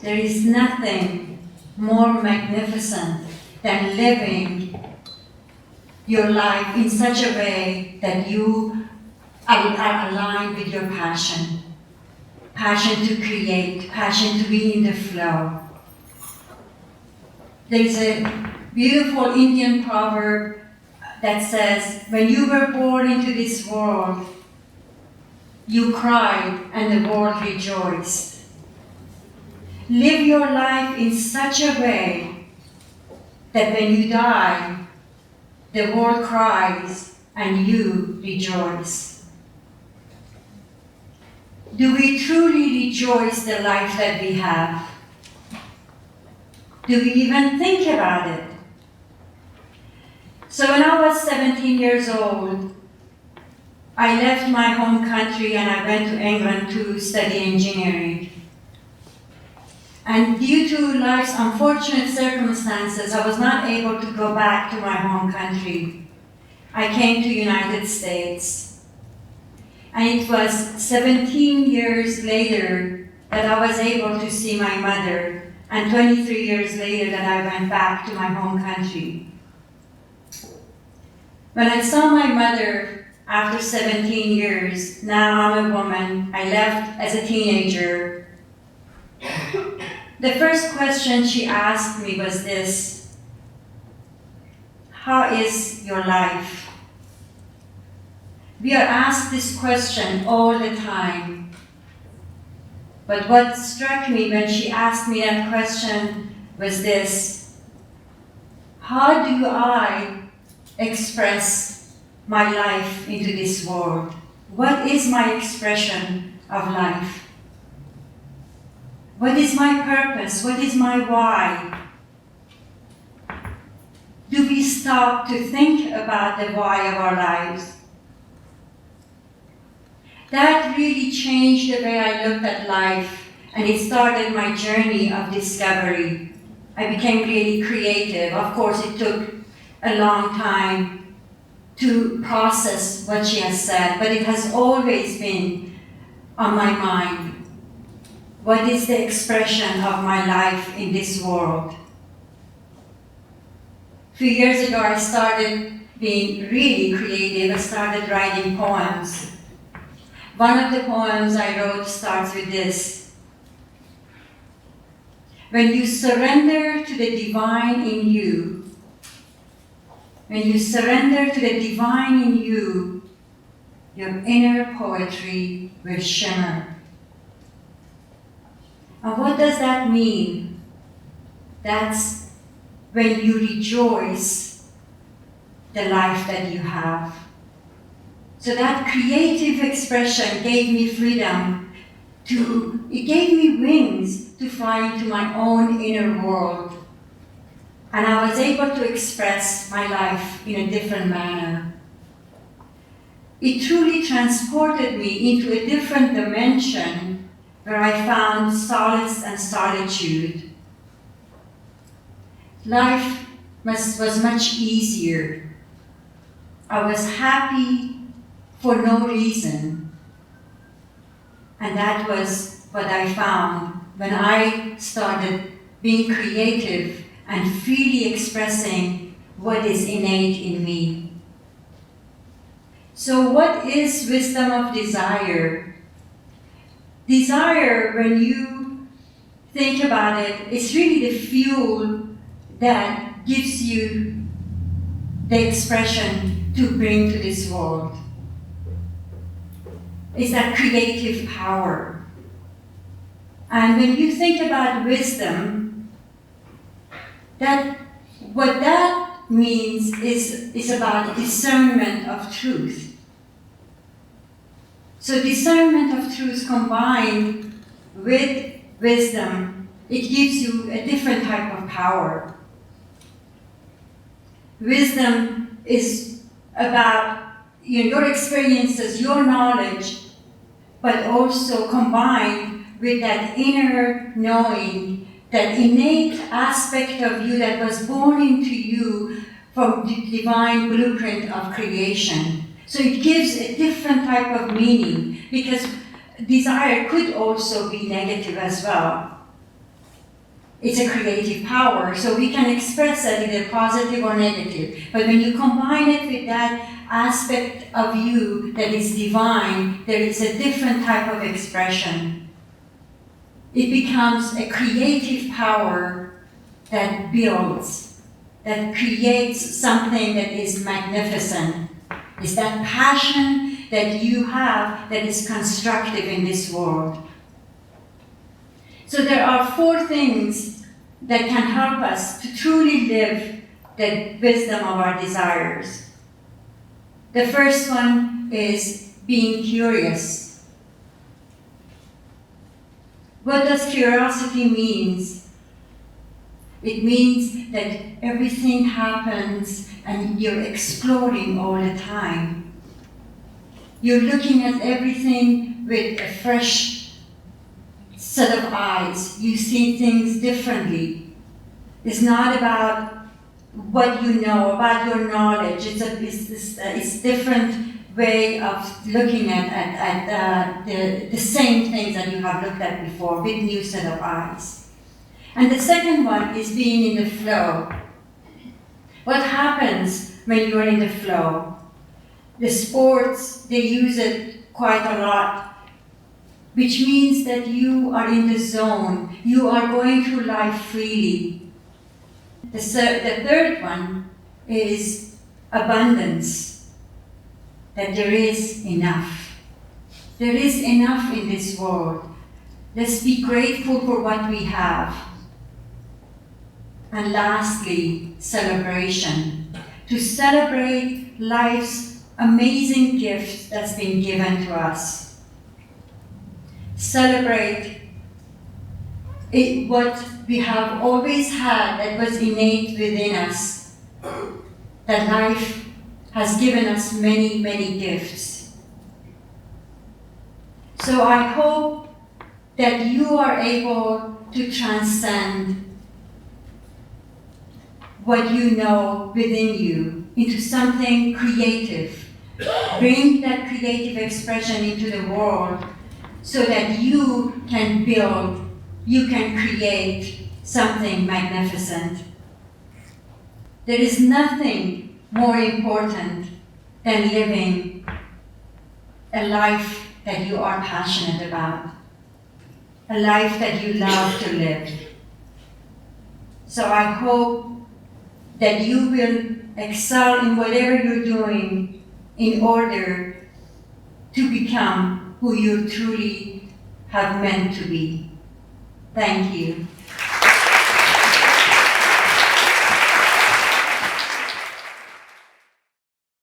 there is nothing more magnificent than living your life in such a way that you are aligned with your passion. Passion to create, passion to be in the flow. There's a beautiful Indian proverb that says, when you were born into this world, you cried and the world rejoiced. Live your life in such a way that when you die, the world cries and you rejoice. Do we truly rejoice the life that we have? Do we even think about it? So when I was 17 years old, I left my home country and I went to England to study engineering. And due to life's unfortunate circumstances, I was not able to go back to my home country. I came to the United States. And it was 17 years later that I was able to see my mother, and 23 years later that I went back to my home country. When I saw my mother after 17 years, now I'm a woman, I left as a teenager. The first question she asked me was this: how is your life? We are asked this question all the time. But what struck me when she asked me that question was this: how do I express my life into this world? What is my expression of life? What is my purpose? What is my why? Do we stop to think about the why of our lives? That really changed the way I looked at life, and it started my journey of discovery. I became really creative. Of course, it took a long time to process what she has said, but it has always been on my mind. What is the expression of my life in this world? A few years ago, I started being really creative. I started writing poems. One of the poems I wrote starts with this: when you surrender to the divine in you, when you surrender to the divine in you, your inner poetry will shimmer. And what does that mean? That's when you rejoice the life that you have. So that creative expression gave me freedom it gave me wings to fly into my own inner world. And I was able to express my life in a different manner. It truly transported me into a different dimension where I found solace and solitude. Life was much easier. I was happy for no reason. And that was what I found when I started being creative and freely expressing what is innate in me. So what is wisdom of desire? Desire, when you think about it, is really the fuel that gives you the expression to bring to this world. It's that creative power. And when you think about wisdom, what that means is about discernment of truth. So discernment of truth combined with wisdom, it gives you a different type of power. Wisdom is about your experiences, your knowledge, but also combined with that inner knowing, that innate aspect of you that was born into you from the divine blueprint of creation. So it gives a different type of meaning, because desire could also be negative as well. it's a creative power, so we can express that either positive or negative. But when you combine it with that aspect of you that is divine, there is a different type of expression. It becomes a creative power that builds, that creates something that is magnificent. It's that passion that you have that is constructive in this world. So there are 4 things that can help us to truly live the wisdom of our desires. The first one is being curious. What does curiosity mean? It means that everything happens and you're exploring all the time. You're looking at everything with a fresh set of eyes. You see things differently. It's not about what you know, about your knowledge. It's different way of looking at the same things that you have looked at before with new set of eyes. And the second one is being in the flow. What happens when you're in the flow? The sports, they use it quite a lot, which means that you are in the zone. You are going through life freely. The third one is abundance, that there is enough. There is enough in this world. Let's be grateful for what we have. And lastly, celebration. To celebrate life's amazing gift that's been given to us. Celebrate what we have always had that was innate within us. That life has given us many, many gifts. So I hope that you are able to transcend what you know within you into something creative. Bring that creative expression into the world so that you can build, you can create something magnificent. There is nothing more important than living a life that you are passionate about, a life that you love to live. So I hope that you will excel in whatever you're doing in order to become who you truly have meant to be. Thank you.